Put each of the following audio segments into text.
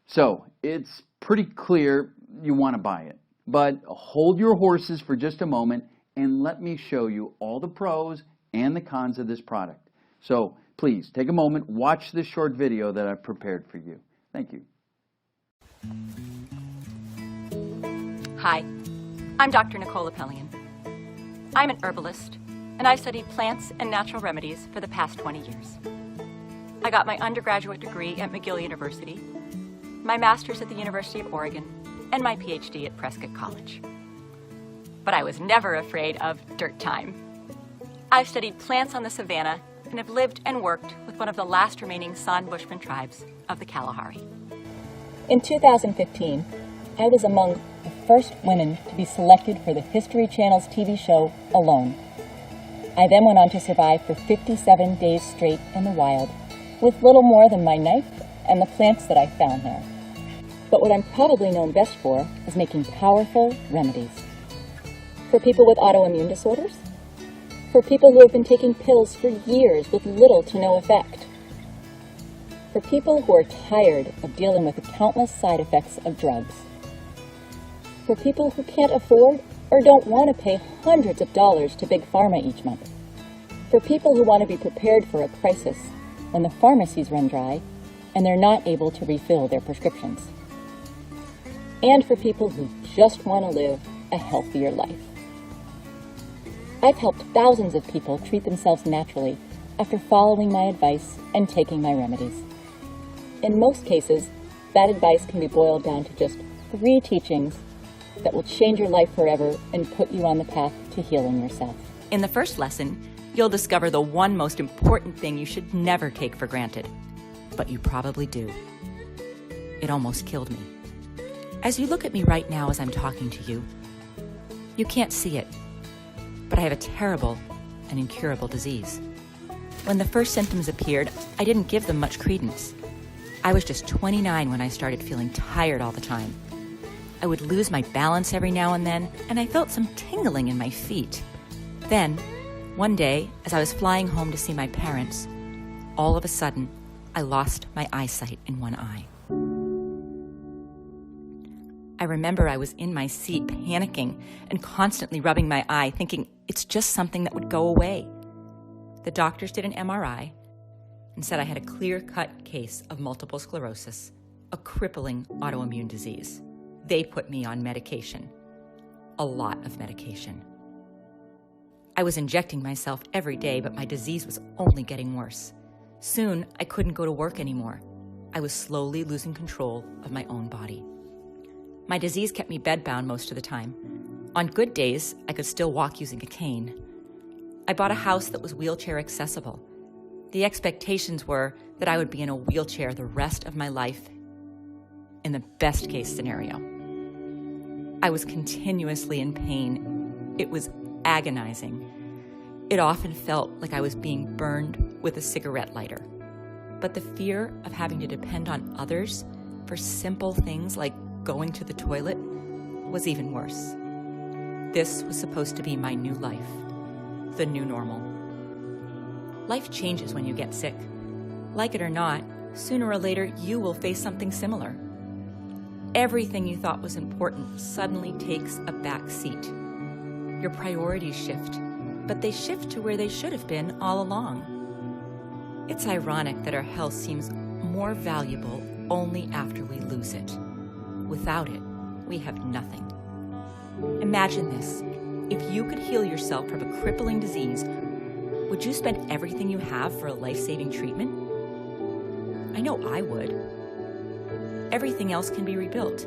So it's pretty clear you want to buy it. But hold your horses for just a moment and let me show you all the pros and the cons of this product. So please take a moment, watch this short video that I've prepared for you. Thank you. Hi, I'm Dr. Nicole Appelian. I'm an herbalist, and I've studied plants and natural remedies for the past 20 years. I got my undergraduate degree at McGill University, my master's at the University of Oregon, and my PhD at Prescott College. But I was never afraid of dirt time. I've studied plants on the savanna and have lived and worked with one of the last remaining San Bushman tribes of the Kalahari. In 2015, I was among the first women to be selected for the History Channel's TV show, Alone. I then went on to survive for 57 days straight in the wild, with little more than my knife and the plants that I found there. But what I'm probably known best for is making powerful remedies. For people with autoimmune disorders, for people who have been taking pills for years with little to no effect, for people who are tired of dealing with the countless side effects of drugs, for people who can't afford or don't want to pay hundreds of dollars to Big Pharma each month, for people who want to be prepared for a crisis when the pharmacies run dry and they're not able to refill their prescriptions, and for people who just want to live a healthier life. I've helped thousands of people treat themselves naturally after following my advice and taking my remedies. In most cases, that advice can be boiled down to just 3 teachings that will change your life forever and put you on the path to healing yourself. In the first lesson, you'll discover the one most important thing you should never take for granted, but you probably do. It almost killed me. As you look at me right now as I'm talking to you, you can't see it, but I have a terrible and incurable disease. When the first symptoms appeared, I didn't give them much credence. I was just 29 when I started feeling tired all the time. I would lose my balance every now and then, and I felt some tingling in my feet. Then, one day, as I was flying home to see my parents, all of a sudden, I lost my eyesight in one eye. I remember I was in my seat panicking and constantly rubbing my eye, thinking it's just something that would go away. The doctors did an MRI and said I had a clear-cut case of multiple sclerosis, a crippling autoimmune disease. They put me on medication, a lot of medication. I was injecting myself every day, but my disease was only getting worse. Soon, I couldn't go to work anymore. I was slowly losing control of my own body. My disease kept me bedbound most of the time. On good days, I could still walk using a cane. I bought a house that was wheelchair accessible. The expectations were that I would be in a wheelchair the rest of my life, in the best case scenario. I was continuously in pain. It was agonizing. It often felt like I was being burned with a cigarette lighter. But the fear of having to depend on others for simple things like going to the toilet was even worse. This was supposed to be my new life, the new normal. Life changes when you get sick. Like it or not, sooner or later you will face something similar. Everything you thought was important suddenly takes a back seat. Your priorities shift, but they shift to where they should have been all along. It's ironic that our health seems more valuable only after we lose it. Without it, we have nothing. Imagine this. If you could heal yourself from a crippling disease, would you spend everything you have for a life-saving treatment? I know I would. Everything else can be rebuilt.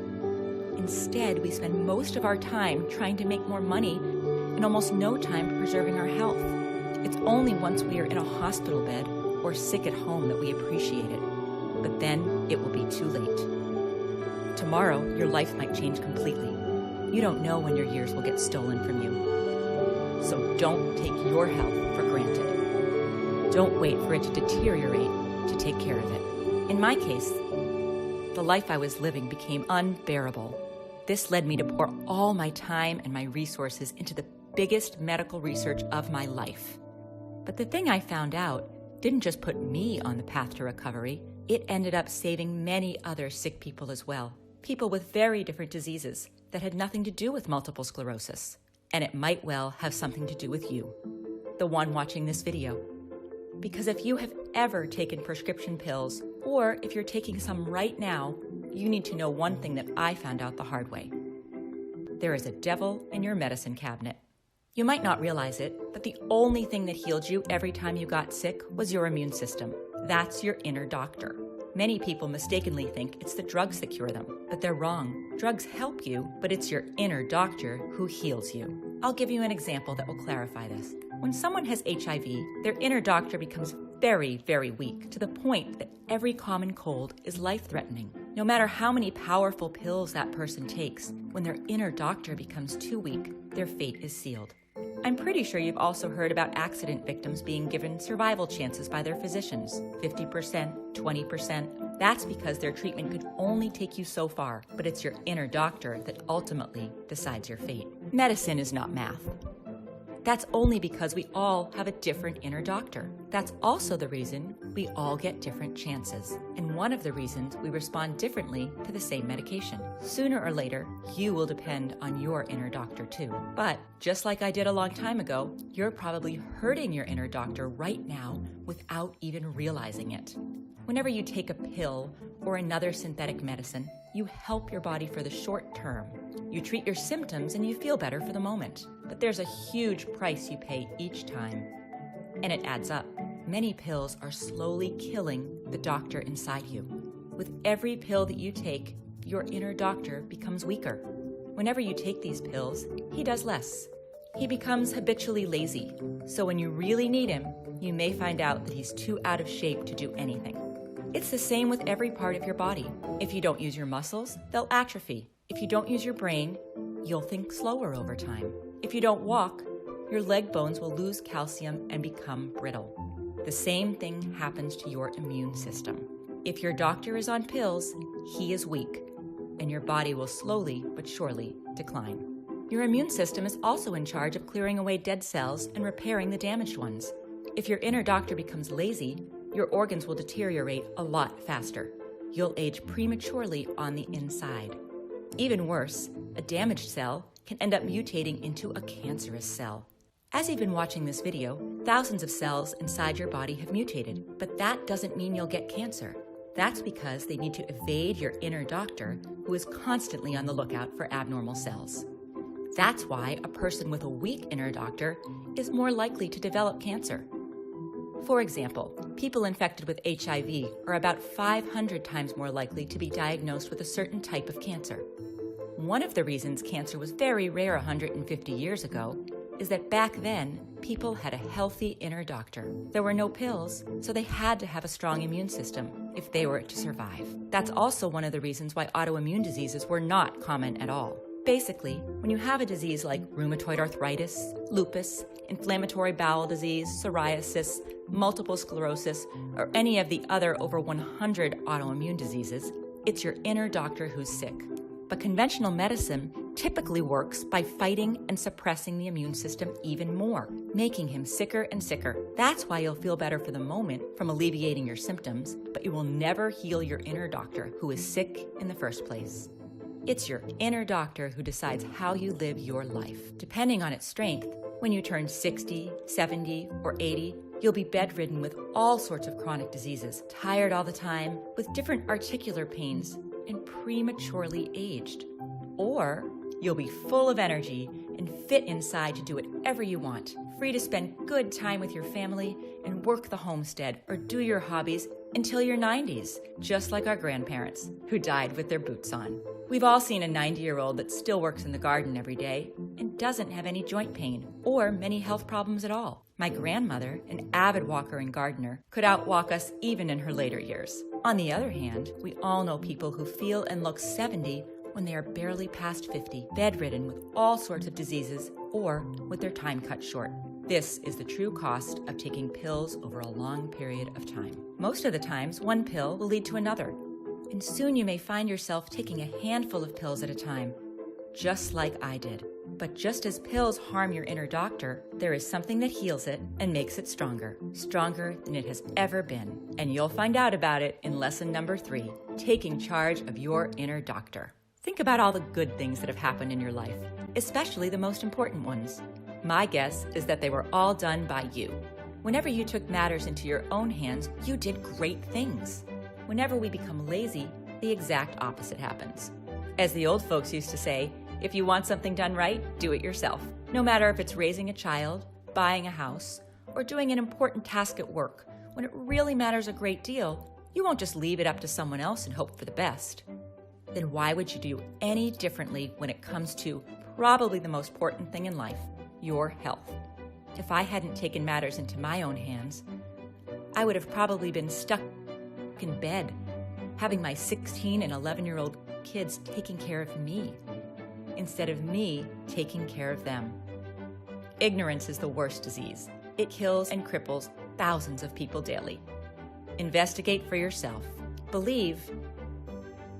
Instead, we spend most of our time trying to make more money and almost no time preserving our health. It's only once we are in a hospital bed or sick at home that we appreciate it. But then it will be too late. Tomorrow, your life might change completely. You don't know when your years will get stolen from you. So don't take your health for granted. Don't wait for it to deteriorate to take care of it. In my case, the life I was living became unbearable. This led me to pour all my time and my resources into the biggest medical research of my life. But the thing I found out didn't just put me on the path to recovery, it ended up saving many other sick people as well. People with very different diseases that had nothing to do with multiple sclerosis. And it might well have something to do with you, the one watching this video. Because if you have ever taken prescription pills, or if you're taking some right now, you need to know one thing that I found out the hard way. There is a devil in your medicine cabinet. You might not realize it, but the only thing that healed you every time you got sick was your immune system. That's your inner doctor. Many people mistakenly think it's the drugs that cure them, but they're wrong. Drugs help you, but it's your inner doctor who heals you. I'll give you an example that will clarify this. When someone has HIV, their inner doctor becomes very, very weak, to the point that every common cold is life-threatening. No matter how many powerful pills that person takes, when their inner doctor becomes too weak, their fate is sealed. I'm pretty sure you've also heard about accident victims being given survival chances by their physicians, 50%, 20%. That's because their treatment could only take you so far, but it's your inner doctor that ultimately decides your fate. Medicine is not math. That's only because we all have a different inner doctor. That's also the reason we all get different chances, and one of the reasons we respond differently to the same medication. Sooner or later, you will depend on your inner doctor too. But just like I did a long time ago, you're probably hurting your inner doctor right now without even realizing it. Whenever you take a pill or another synthetic medicine, you help your body for the short term. You treat your symptoms and you feel better for the moment. But there's a huge price you pay each time. And it adds up. Many pills are slowly killing the doctor inside you. With every pill that you take, your inner doctor becomes weaker. Whenever you take these pills, he does less. He becomes habitually lazy. So when you really need him, you may find out that he's too out of shape to do anything. It's the same with every part of your body. If you don't use your muscles, they'll atrophy. If you don't use your brain, you'll think slower over time. If you don't walk, your leg bones will lose calcium and become brittle. The same thing happens to your immune system. If your doctor is on pills, he is weak, and your body will slowly but surely decline. Your immune system is also in charge of clearing away dead cells and repairing the damaged ones. If your inner doctor becomes lazy, your organs will deteriorate a lot faster. You'll age prematurely on the inside. Even worse, a damaged cell can end up mutating into a cancerous cell. As you've been watching this video, thousands of cells inside your body have mutated, but that doesn't mean you'll get cancer. That's because they need to evade your inner doctor, who is constantly on the lookout for abnormal cells. That's why a person with a weak inner doctor is more likely to develop cancer. For example, people infected with HIV are about 500 times more likely to be diagnosed with a certain type of cancer. One of the reasons cancer was very rare 150 years ago is that back then, people had a healthy inner doctor. There were no pills, so they had to have a strong immune system if they were to survive. That's also one of the reasons why autoimmune diseases were not common at all. Basically, when you have a disease like rheumatoid arthritis, lupus, inflammatory bowel disease, psoriasis, multiple sclerosis, or any of the other over 100 autoimmune diseases, it's your inner doctor who's sick. But conventional medicine typically works by fighting and suppressing the immune system even more, making him sicker and sicker. That's why you'll feel better for the moment from alleviating your symptoms, but you will never heal your inner doctor who is sick in the first place. It's your inner doctor who decides how you live your life. Depending on its strength, when you turn 60, 70, or 80, you'll be bedridden with all sorts of chronic diseases, tired all the time, with different articular pains, and prematurely aged. Or you'll be full of energy and fit inside to do whatever you want, free to spend good time with your family and work the homestead or do your hobbies until your 90s, just like our grandparents who died with their boots on. We've all seen a 90-year-old that still works in the garden every day and doesn't have any joint pain or many health problems at all. My grandmother, an avid walker and gardener, could outwalk us even in her later years. On the other hand, we all know people who feel and look 70 when they are barely past 50, bedridden with all sorts of diseases or with their time cut short. This is the true cost of taking pills over a long period of time. Most of the times, one pill will lead to another, and soon you may find yourself taking a handful of pills at a time, just like I did. But just as pills harm your inner doctor, there is something that heals it and makes it stronger. Stronger than it has ever been. And you'll find out about it in lesson number 3, taking charge of your inner doctor. Think about all the good things that have happened in your life, especially the most important ones. My guess is that they were all done by you. Whenever you took matters into your own hands, you did great things. Whenever we become lazy, the exact opposite happens. As the old folks used to say, if you want something done right, do it yourself. No matter if it's raising a child, buying a house, or doing an important task at work, when it really matters a great deal, you won't just leave it up to someone else and hope for the best. Then why would you do any differently when it comes to probably the most important thing in life, your health? If I hadn't taken matters into my own hands, I would have probably been stuck in bed, having my 16 and 11-year-old kids taking care of me, instead of me taking care of them. Ignorance is the worst disease. It kills and cripples thousands of people daily. Investigate for yourself. Believe,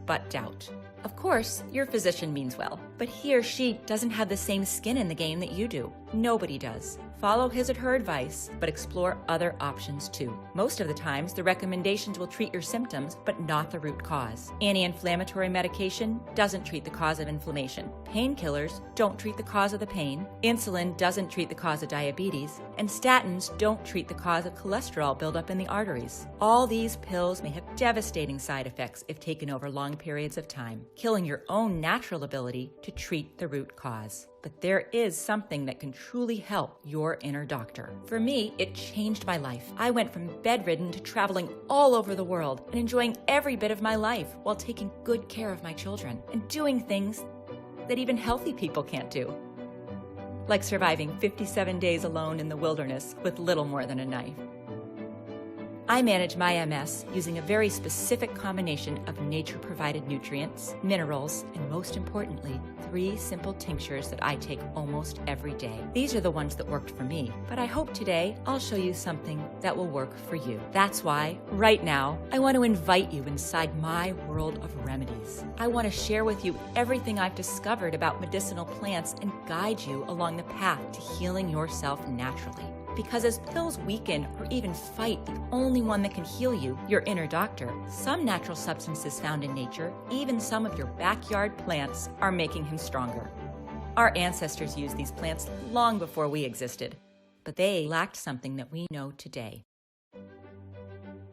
but doubt. Of course, your physician means well, but he or she doesn't have the same skin in the game that you do. Nobody does. Follow his or her advice, but explore other options too. Most of the times, the recommendations will treat your symptoms, but not the root cause. Anti-inflammatory medication doesn't treat the cause of inflammation. Painkillers don't treat the cause of the pain. Insulin doesn't treat the cause of diabetes. And statins don't treat the cause of cholesterol buildup in the arteries. All these pills may have devastating side effects if taken over long periods of time, killing your own natural ability to treat the root cause. But there is something that can truly help your inner doctor. For me, it changed my life. I went from bedridden to traveling all over the world and enjoying every bit of my life while taking good care of my children and doing things that even healthy people can't do. Like surviving 57 days alone in the wilderness with little more than a knife. I manage my MS using a very specific combination of nature-provided nutrients, minerals, and most importantly, 3 simple tinctures that I take almost every day. These are the ones that worked for me, but I hope today I'll show you something that will work for you. That's why, right now, I want to invite you inside my world of remedies. I want to share with you everything I've discovered about medicinal plants and guide you along the path to healing yourself naturally. Because as pills weaken or even fight the only one that can heal you, your inner doctor, some natural substances found in nature, even some of your backyard plants, are making him stronger. Our ancestors used these plants long before we existed, but they lacked something that we know today.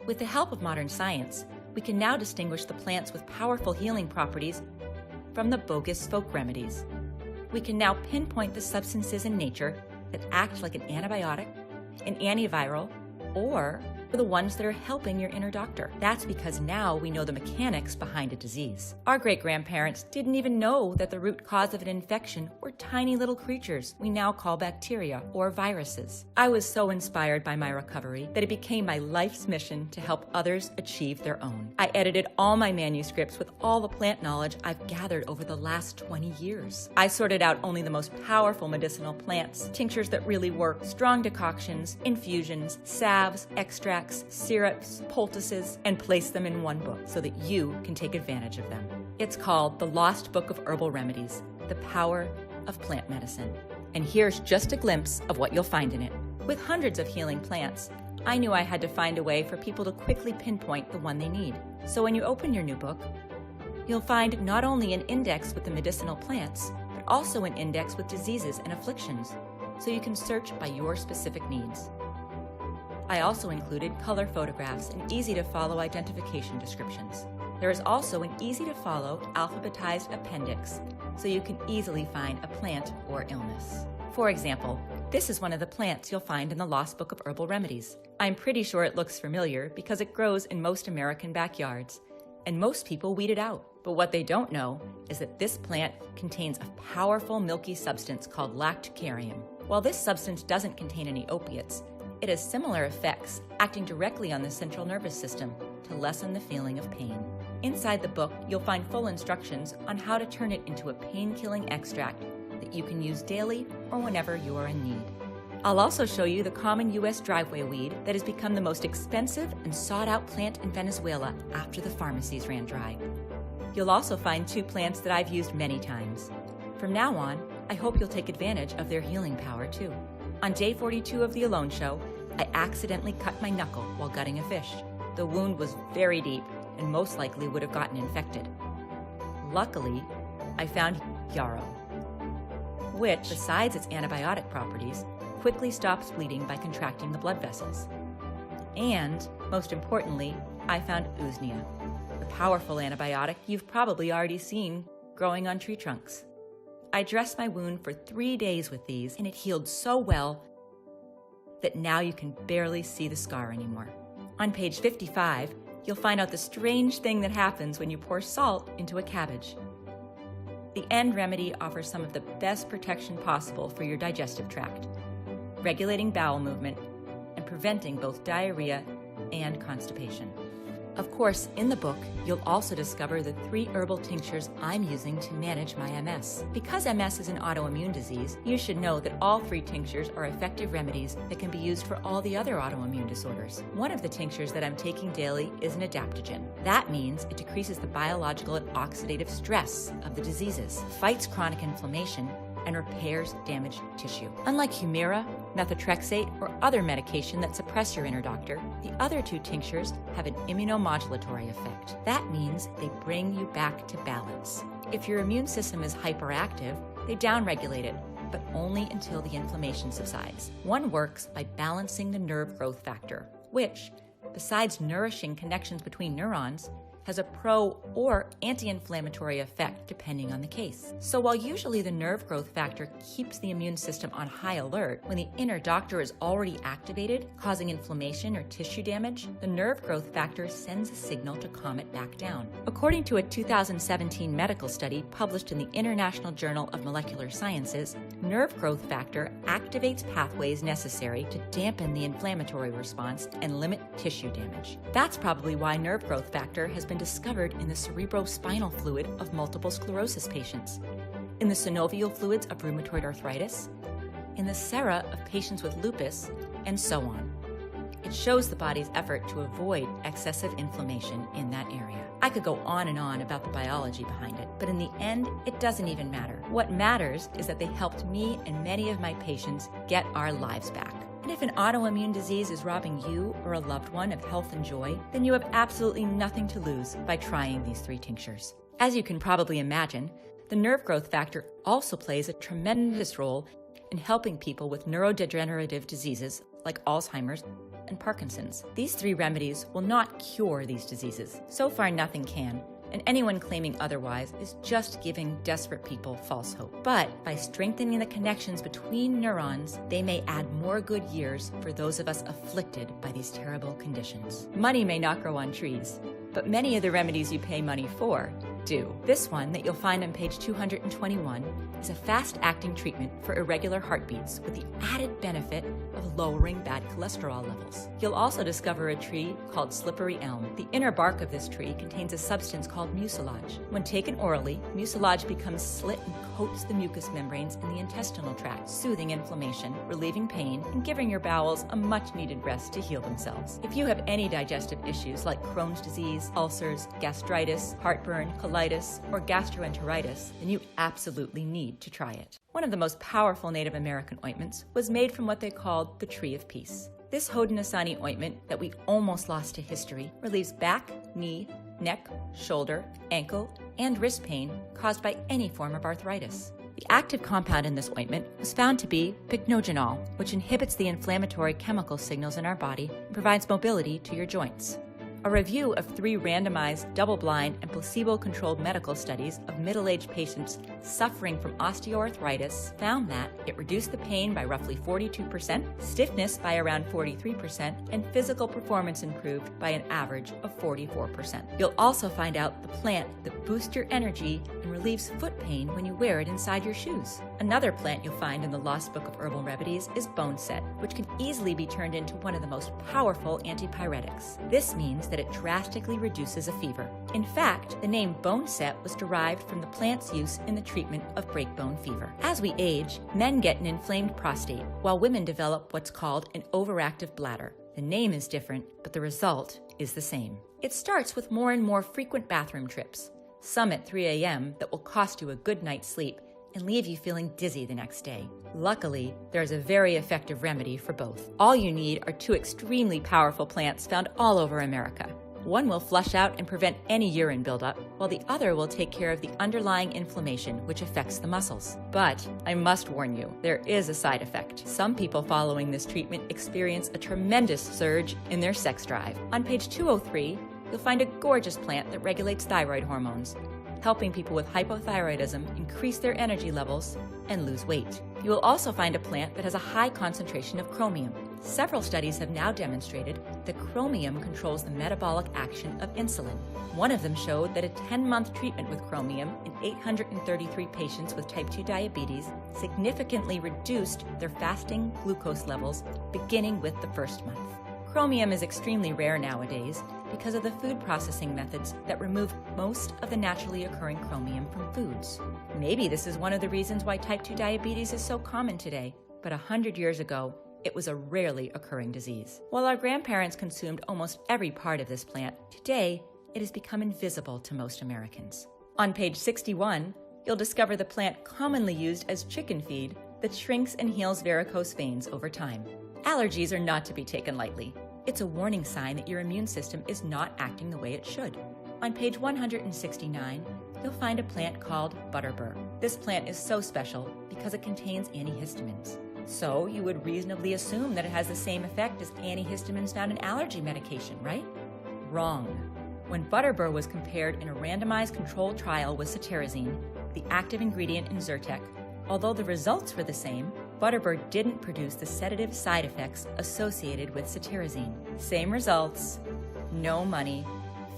With the help of modern science, we can now distinguish the plants with powerful healing properties from the bogus folk remedies. We can now pinpoint the substances in nature that act like an antibiotic, an antiviral, or the ones that are helping your inner doctor. That's because now we know the mechanics behind a disease. Our great-grandparents didn't even know that the root cause of an infection were tiny little creatures we now call bacteria or viruses. I was so inspired by my recovery that it became my life's mission to help others achieve their own. I edited all my manuscripts with all the plant knowledge I've gathered over the last 20 years. I sorted out only the most powerful medicinal plants, tinctures that really work, strong decoctions, infusions, salves, extracts, syrups, poultices, and place them in one book so that you can take advantage of them. It's called The Lost Book of Herbal Remedies, The Power of Plant Medicine. And here's just a glimpse of what you'll find in it. With hundreds of healing plants, I knew I had to find a way for people to quickly pinpoint the one they need. So when you open your new book, you'll find not only an index with the medicinal plants, but also an index with diseases and afflictions, so you can search by your specific needs. I also included color photographs and easy-to-follow identification descriptions. There is also an easy-to-follow alphabetized appendix, so you can easily find a plant or illness. For example, this is one of the plants you'll find in the Lost Book of Herbal Remedies. I'm pretty sure it looks familiar because it grows in most American backyards, and most people weed it out. But what they don't know is that this plant contains a powerful milky substance called lactucarium. While this substance doesn't contain any opiates, it has similar effects, acting directly on the central nervous system to lessen the feeling of pain. Inside the book, you'll find full instructions on how to turn it into a pain-killing extract that you can use daily or whenever you are in need. I'll also show you the common U.S. driveway weed that has become the most expensive and sought-out plant in Venezuela after the pharmacies ran dry. You'll also find 2 plants that I've used many times. From now on, I hope you'll take advantage of their healing power too. On day 42 of the Alone Show, I accidentally cut my knuckle while gutting a fish. The wound was very deep and most likely would have gotten infected. Luckily, I found yarrow, which, besides its antibiotic properties, quickly stops bleeding by contracting the blood vessels. And, most importantly, I found usnea, the powerful antibiotic you've probably already seen growing on tree trunks. I dressed my wound for 3 days with these, and it healed so well that now you can barely see the scar anymore. On page 55, you'll find out the strange thing that happens when you pour salt into a cabbage. The End Remedy offers some of the best protection possible for your digestive tract, regulating bowel movement and preventing both diarrhea and constipation. Of course, in the book, you'll also discover the 3 herbal tinctures I'm using to manage my MS. Because MS is an autoimmune disease, you should know that all 3 tinctures are effective remedies that can be used for all the other autoimmune disorders. One of the tinctures that I'm taking daily is an adaptogen. That means it decreases the biological and oxidative stress of the diseases, fights chronic inflammation, and repairs damaged tissue. Unlike Humira, methotrexate, or other medication that suppress your inner doctor, the other 2 tinctures have an immunomodulatory effect. That means they bring you back to balance. If your immune system is hyperactive, they downregulate it, but only until the inflammation subsides. One works by balancing the nerve growth factor, which, besides nourishing connections between neurons, has a pro or anti-inflammatory effect depending on the case. So while usually the nerve growth factor keeps the immune system on high alert, when the inner doctor is already activated, causing inflammation or tissue damage, the nerve growth factor sends a signal to calm it back down. According to a 2017 medical study published in the International Journal of Molecular Sciences, nerve growth factor activates pathways necessary to dampen the inflammatory response and limit tissue damage. That's probably why nerve growth factor has been discovered in the cerebrospinal fluid of multiple sclerosis patients, in the synovial fluids of rheumatoid arthritis, in the sera of patients with lupus, and so on. It shows the body's effort to avoid excessive inflammation in that area. I could go on and on about the biology behind it, but in the end, it doesn't even matter. What matters is that they helped me and many of my patients get our lives back. And if an autoimmune disease is robbing you or a loved one of health and joy, then you have absolutely nothing to lose by trying these 3 tinctures. As you can probably imagine, the nerve growth factor also plays a tremendous role in helping people with neurodegenerative diseases like Alzheimer's and Parkinson's. These 3 remedies will not cure these diseases. So far, nothing can. And anyone claiming otherwise is just giving desperate people false hope. But by strengthening the connections between neurons, they may add more good years for those of us afflicted by these terrible conditions. Money may not grow on trees, but many of the remedies you pay money for do. This one that you'll find on page 221 is a fast-acting treatment for irregular heartbeats with the added benefit of lowering bad cholesterol levels. You'll also discover a tree called slippery elm. The inner bark of this tree contains a substance called mucilage. When taken orally, mucilage becomes slit and coats the mucous membranes in the intestinal tract, soothing inflammation, relieving pain, and giving your bowels a much-needed rest to heal themselves. If you have any digestive issues like Crohn's disease, ulcers, gastritis, heartburn, colitis, or gastroenteritis, then you absolutely need to try it. One of the most powerful Native American ointments was made from what they called the Tree of Peace. This Haudenosaunee ointment that we almost lost to history relieves back, knee, neck, shoulder, ankle, and wrist pain caused by any form of arthritis. The active compound in this ointment was found to be pycnogenol, which inhibits the inflammatory chemical signals in our body and provides mobility to your joints. A review of 3 randomized, double-blind, and placebo-controlled medical studies of middle-aged patients suffering from osteoarthritis found that it reduced the pain by roughly 42%, stiffness by around 43%, and physical performance improved by an average of 44%. You'll also find out the plant that boosts your energy and relieves foot pain when you wear it inside your shoes. Another plant you'll find in the Lost Book of Herbal Remedies is boneset, which can easily be turned into one of the most powerful antipyretics. This means that it drastically reduces a fever. In fact, the name boneset was derived from the plant's use in the treatment of breakbone fever. As we age, men get an inflamed prostate, while women develop what's called an overactive bladder. The name is different, but the result is the same. It starts with more and more frequent bathroom trips, some at 3 a.m. that will cost you a good night's sleep, and leave you feeling dizzy the next day. Luckily, there is a very effective remedy for both. All you need are 2 extremely powerful plants found all over America. One will flush out and prevent any urine buildup, while the other will take care of the underlying inflammation which affects the muscles. But I must warn you, there is a side effect. Some people following this treatment experience a tremendous surge in their sex drive. On page 203, you'll find a gorgeous plant that regulates thyroid hormones, helping people with hypothyroidism increase their energy levels and lose weight. You will also find a plant that has a high concentration of chromium. Several studies have now demonstrated that chromium controls the metabolic action of insulin. One of them showed that a 10-month treatment with chromium in 833 patients with type 2 diabetes significantly reduced their fasting glucose levels beginning with the first month. Chromium is extremely rare nowadays because of the food processing methods that remove most of the naturally occurring chromium from foods. Maybe this is one of the reasons why type 2 diabetes is so common today, but 100 years ago, it was a rarely occurring disease. While our grandparents consumed almost every part of this plant, today it has become invisible to most Americans. On page 61, you'll discover the plant commonly used as chicken feed that shrinks and heals varicose veins over time. Allergies are not to be taken lightly. It's a warning sign that your immune system is not acting the way it should. On page 169, you'll find a plant called butterbur. This plant is so special because it contains antihistamines. So you would reasonably assume that it has the same effect as antihistamines found in allergy medication, right? Wrong. When butterbur was compared in a randomized controlled trial with cetirizine, the active ingredient in Zyrtec, although the results were the same, butterbur didn't produce the sedative side effects associated with cetirizine. Same results, no money,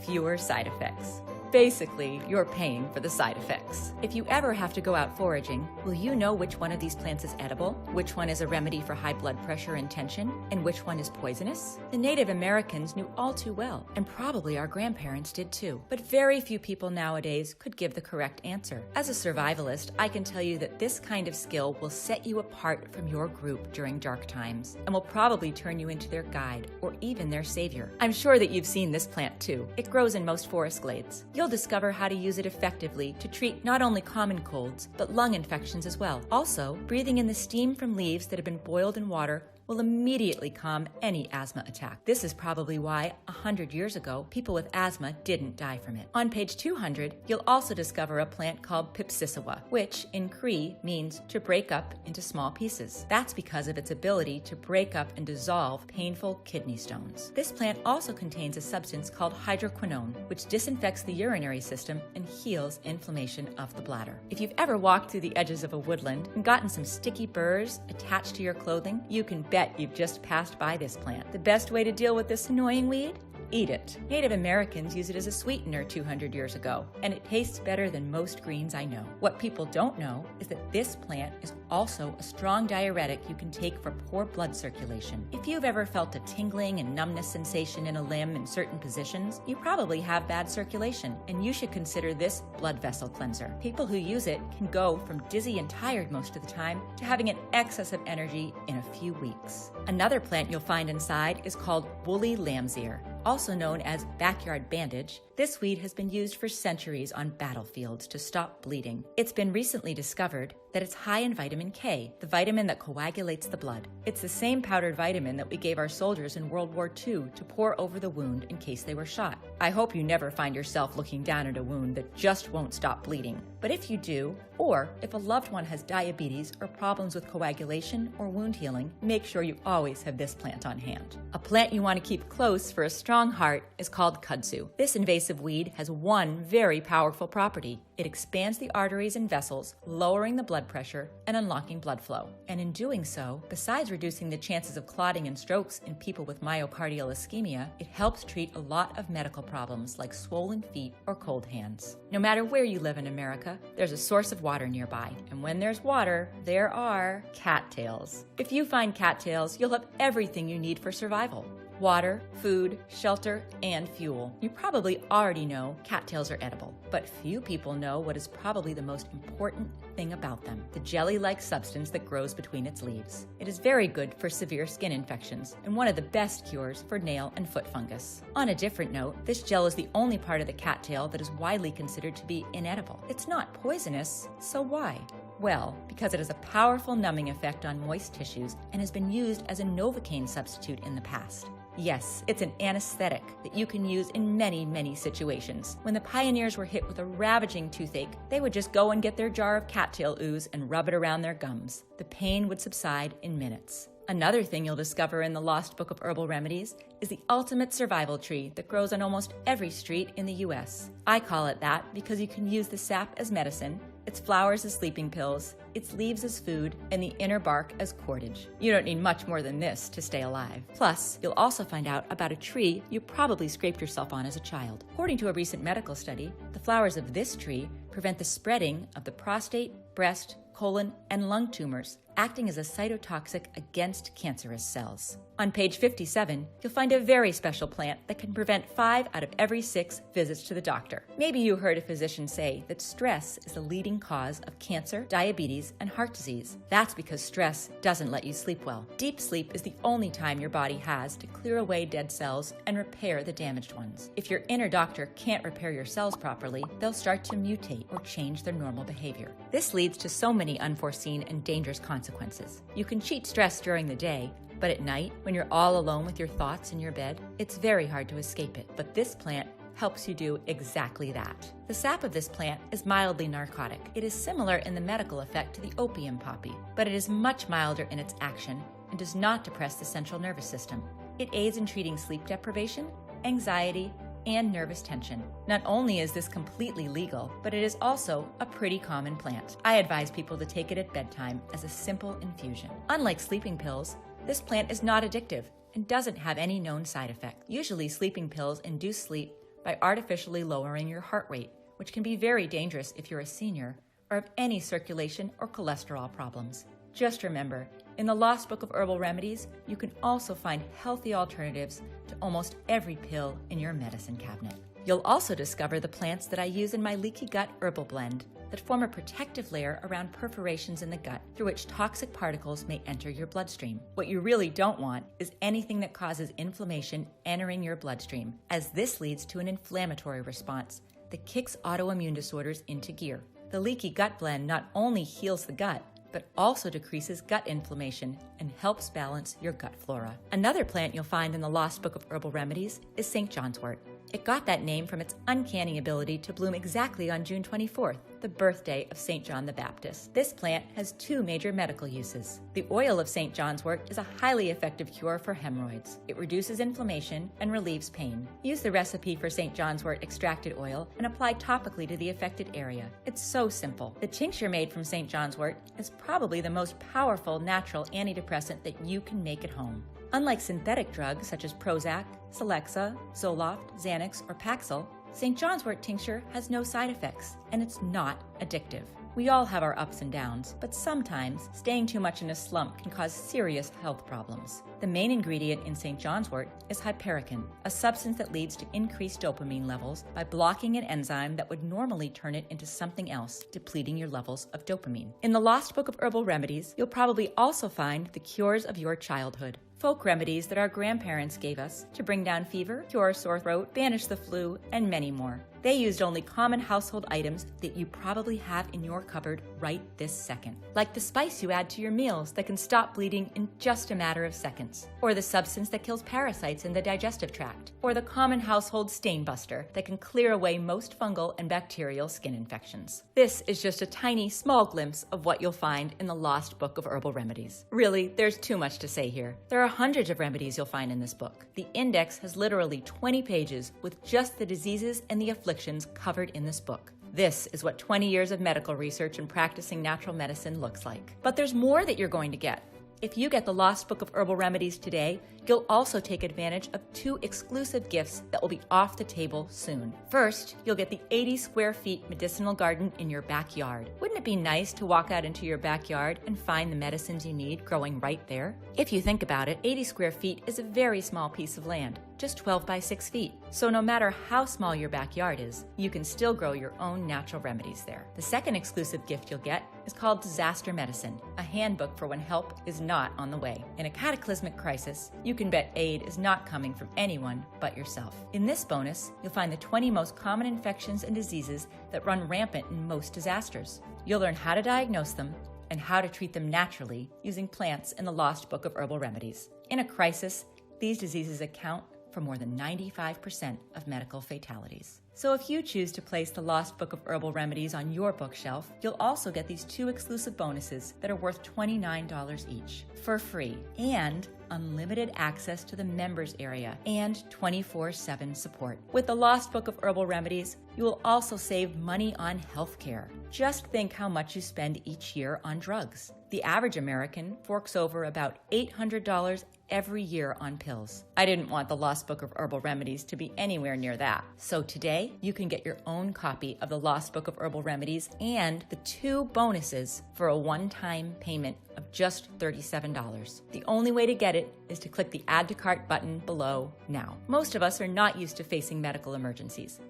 fewer side effects. Basically, you're paying for the side effects. If you ever have to go out foraging, will you know which one of these plants is edible, which one is a remedy for high blood pressure and tension, and which one is poisonous? The Native Americans knew all too well, and probably our grandparents did too. But very few people nowadays could give the correct answer. As a survivalist, I can tell you that this kind of skill will set you apart from your group during dark times, and will probably turn you into their guide, or even their savior. I'm sure that you've seen this plant too. It grows in most forest glades. You'll discover how to use it effectively to treat not only common colds, but lung infections as well. Also, breathing in the steam from leaves that have been boiled in water will immediately calm any asthma attack. This is probably why 100 years ago, people with asthma didn't die from it. On page 200, you'll also discover a plant called Pipsissewa, which in Cree means to break up into small pieces. That's because of its ability to break up and dissolve painful kidney stones. This plant also contains a substance called hydroquinone, which disinfects the urinary system and heals inflammation of the bladder. If you've ever walked through the edges of a woodland and gotten some sticky burrs attached to your clothing, you can bet you've just passed by this plant. The best way to deal with this annoying weed? Eat it. Native Americans used it as a sweetener 200 years ago, and it tastes better than most greens I know. What people don't know is that this plant is also a strong diuretic you can take for poor blood circulation. If you've ever felt a tingling and numbness sensation in a limb in certain positions, you probably have bad circulation, and you should consider this blood vessel cleanser. People who use it can go from dizzy and tired most of the time to having an excess of energy in a few weeks. Another plant you'll find inside is called woolly lamb's ear. Also known as backyard bandage, this weed has been used for centuries on battlefields to stop bleeding. It's been recently discovered that it's high in vitamin K, the vitamin that coagulates the blood. It's the same powdered vitamin that we gave our soldiers in World War II to pour over the wound in case they were shot. I hope you never find yourself looking down at a wound that just won't stop bleeding. But if you do, or if a loved one has diabetes or problems with coagulation or wound healing, make sure you always have this plant on hand. A plant you want to keep close for a strong heart is called kudzu. This invasive weed has one very powerful property. It expands the arteries and vessels, lowering the blood pressure and unlocking blood flow. And in doing so, besides reducing the chances of clotting and strokes in people with myocardial ischemia, it helps treat a lot of medical problems like swollen feet or cold hands. No matter where you live in America, there's a source of water nearby. And when there's water, there are cattails. If you find cattails, you'll have everything you need for survival. Water, food, shelter, and fuel. You probably already know cattails are edible, but few people know what is probably the most important thing about them, the jelly-like substance that grows between its leaves. It is very good for severe skin infections and one of the best cures for nail and foot fungus. On a different note, this gel is the only part of the cattail that is widely considered to be inedible. It's not poisonous, so why? Well, because it has a powerful numbing effect on moist tissues and has been used as a Novocaine substitute in the past. Yes, it's an anesthetic that you can use in many, many situations. When the pioneers were hit with a ravaging toothache, they would just go and get their jar of cattail ooze and rub it around their gums. The pain would subside in minutes. Another thing you'll discover in the Lost Book of Herbal Remedies is the ultimate survival tree that grows on almost every street in the U.S. I call it that because you can use the sap as medicine, its flowers as sleeping pills, its leaves as food, and the inner bark as cordage. You don't need much more than this to stay alive. Plus, you'll also find out about a tree you probably scraped yourself on as a child. According to a recent medical study, the flowers of this tree prevent the spreading of the prostate, breast, colon, and lung tumors, acting as a cytotoxic against cancerous cells. On page 57, you'll find a very special plant that can prevent 5 out of every 6 visits to the doctor. Maybe you heard a physician say that stress is the leading cause of cancer, diabetes, and heart disease. That's because stress doesn't let you sleep well. Deep sleep is the only time your body has to clear away dead cells and repair the damaged ones. If your inner doctor can't repair your cells properly, they'll start to mutate or change their normal behavior. This leads to so many unforeseen and dangerous consequences. You can cheat stress during the day, but at night, when you're all alone with your thoughts in your bed, it's very hard to escape it. But this plant helps you do exactly that. The sap of this plant is mildly narcotic. It is similar in the medical effect to the opium poppy, but it is much milder in its action and does not depress the central nervous system. It aids in treating sleep deprivation, anxiety, and nervous tension. Not only is this completely legal, but it is also a pretty common plant. I advise people to take it at bedtime as a simple infusion. Unlike sleeping pills, this plant is not addictive and doesn't have any known side effects. Usually, sleeping pills induce sleep by artificially lowering your heart rate, which can be very dangerous if you're a senior or have any circulation or cholesterol problems. Just remember, in the Lost Book of Herbal Remedies, you can also find healthy alternatives to almost every pill in your medicine cabinet. You'll also discover the plants that I use in my leaky gut herbal blend that form a protective layer around perforations in the gut through which toxic particles may enter your bloodstream. What you really don't want is anything that causes inflammation entering your bloodstream, as this leads to an inflammatory response that kicks autoimmune disorders into gear. The leaky gut blend not only heals the gut, but also decreases gut inflammation and helps balance your gut flora. Another plant you'll find in the Lost Book of Herbal Remedies is St. John's wort. It got that name from its uncanny ability to bloom exactly on June 24th, the birthday of St. John the Baptist. This plant has 2 major medical uses. The oil of St. John's wort is a highly effective cure for hemorrhoids. It reduces inflammation and relieves pain. Use the recipe for St. John's wort extracted oil and apply topically to the affected area. It's so simple. The tincture made from St. John's wort is probably the most powerful natural antidepressant that you can make at home. Unlike synthetic drugs such as Prozac, Celexa, Zoloft, Xanax, or Paxil, St. John's wort tincture has no side effects, and it's not addictive. We all have our ups and downs, but sometimes staying too much in a slump can cause serious health problems. The main ingredient in St. John's wort is hypericin, a substance that leads to increased dopamine levels by blocking an enzyme that would normally turn it into something else, depleting your levels of dopamine. In the Lost Book of Herbal Remedies, you'll probably also find the cures of your childhood. Folk remedies that our grandparents gave us to bring down fever, cure sore throat, banish the flu, and many more. They used only common household items that you probably have in your cupboard right this second, like the spice you add to your meals that can stop bleeding in just a matter of seconds, or the substance that kills parasites in the digestive tract, or the common household stain buster that can clear away most fungal and bacterial skin infections. This is just a tiny, small glimpse of what you'll find in the Lost Book of Herbal Remedies. Really, there's too much to say here. There are hundreds of remedies you'll find in this book. The index has literally 20 pages with just the diseases and the afflictions covered in this book. This is what 20 years of medical research and practicing natural medicine looks like. But there's more that you're going to get. If you get the Lost Book of Herbal Remedies today, you'll also take advantage of 2 exclusive gifts that will be off the table soon. First, you'll get the 80 square feet medicinal garden in your backyard. Wouldn't it be nice to walk out into your backyard and find the medicines you need growing right there? If you think about it, 80 square feet is a very small piece of land. just 12 by 6 feet. So no matter how small your backyard is, you can still grow your own natural remedies there. The second exclusive gift you'll get is called Disaster Medicine, a handbook for when help is not on the way. In a cataclysmic crisis, you can bet aid is not coming from anyone but yourself. In this bonus, you'll find the 20 most common infections and diseases that run rampant in most disasters. You'll learn how to diagnose them and how to treat them naturally using plants in the Lost Book of Herbal Remedies. In a crisis, these diseases account for more than 95% of medical fatalities. So if you choose to place the Lost Book of Herbal Remedies on your bookshelf, you'll also get these 2 exclusive bonuses that are worth $29 each for free, and unlimited access to the members area and 24/7 support. With the Lost Book of Herbal Remedies, you will also save money on healthcare. Just think how much you spend each year on drugs. The average American forks over about $800 every year on pills. I didn't want the Lost Book of Herbal Remedies to be anywhere near that. So today, you can get your own copy of the Lost Book of Herbal Remedies and the 2 bonuses for a one-time payment of just $37. The only way to get it is to click the Add to Cart button below now. Most of us are not used to facing medical emergencies.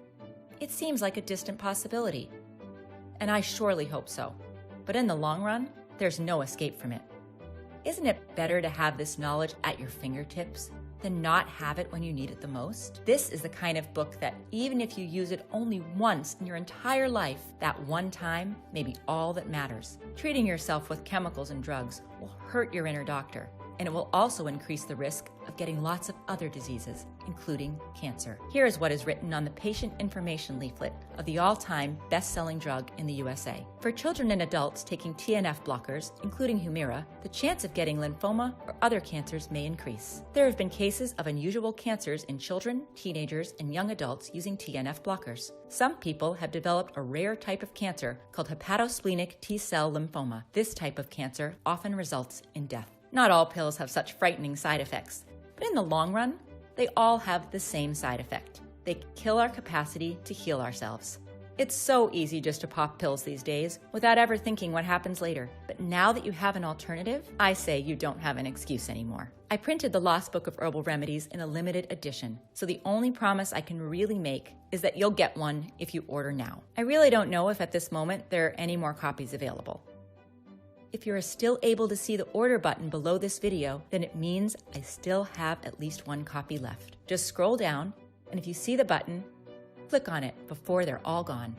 It seems like a distant possibility, and I surely hope so. But in the long run, there's no escape from it. Isn't it better to have this knowledge at your fingertips than not have it when you need it the most? This is the kind of book that even if you use it only once in your entire life, that one time may be all that matters. Treating yourself with chemicals and drugs will hurt your inner doctor, and it will also increase the risk of getting lots of other diseases, including cancer. Here is what is written on the patient information leaflet of the all-time best-selling drug in the USA. For children and adults taking TNF blockers, including Humira, the chance of getting lymphoma or other cancers may increase. There have been cases of unusual cancers in children, teenagers, and young adults using TNF blockers. Some people have developed a rare type of cancer called hepatosplenic T-cell lymphoma. This type of cancer often results in death. Not all pills have such frightening side effects, but in the long run, they all have the same side effect. They kill our capacity to heal ourselves. It's so easy just to pop pills these days without ever thinking what happens later. But now that you have an alternative, I say you don't have an excuse anymore. I printed the Lost Book of Herbal Remedies in a limited edition, so the only promise I can really make is that you'll get one if you order now. I really don't know if at this moment there are any more copies available. If you're still able to see the order button below this video, then it means I still have at least 1 copy left. Just scroll down, and if you see the button, click on it before they're all gone.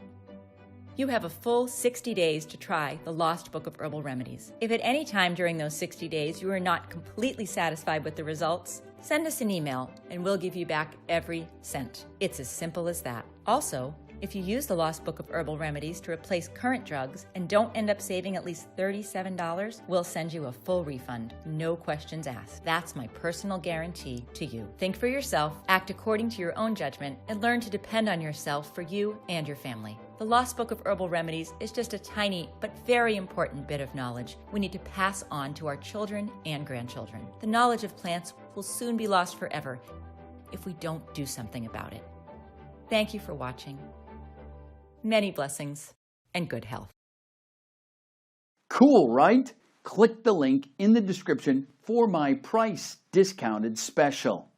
You have a full 60 days to try the Lost Book of Herbal Remedies. If at any time during those 60 days you are not completely satisfied with the results, send us an email and we'll give you back every cent. It's as simple as that. Also, if you use the Lost Book of Herbal Remedies to replace current drugs and don't end up saving at least $37, we'll send you a full refund, no questions asked. That's my personal guarantee to you. Think for yourself, act according to your own judgment, and learn to depend on yourself for you and your family. The Lost Book of Herbal Remedies is just a tiny but very important bit of knowledge we need to pass on to our children and grandchildren. The knowledge of plants will soon be lost forever if we don't do something about it. Thank you for watching. Many blessings and good health. Cool, right? Click the link in the description for my price discounted special.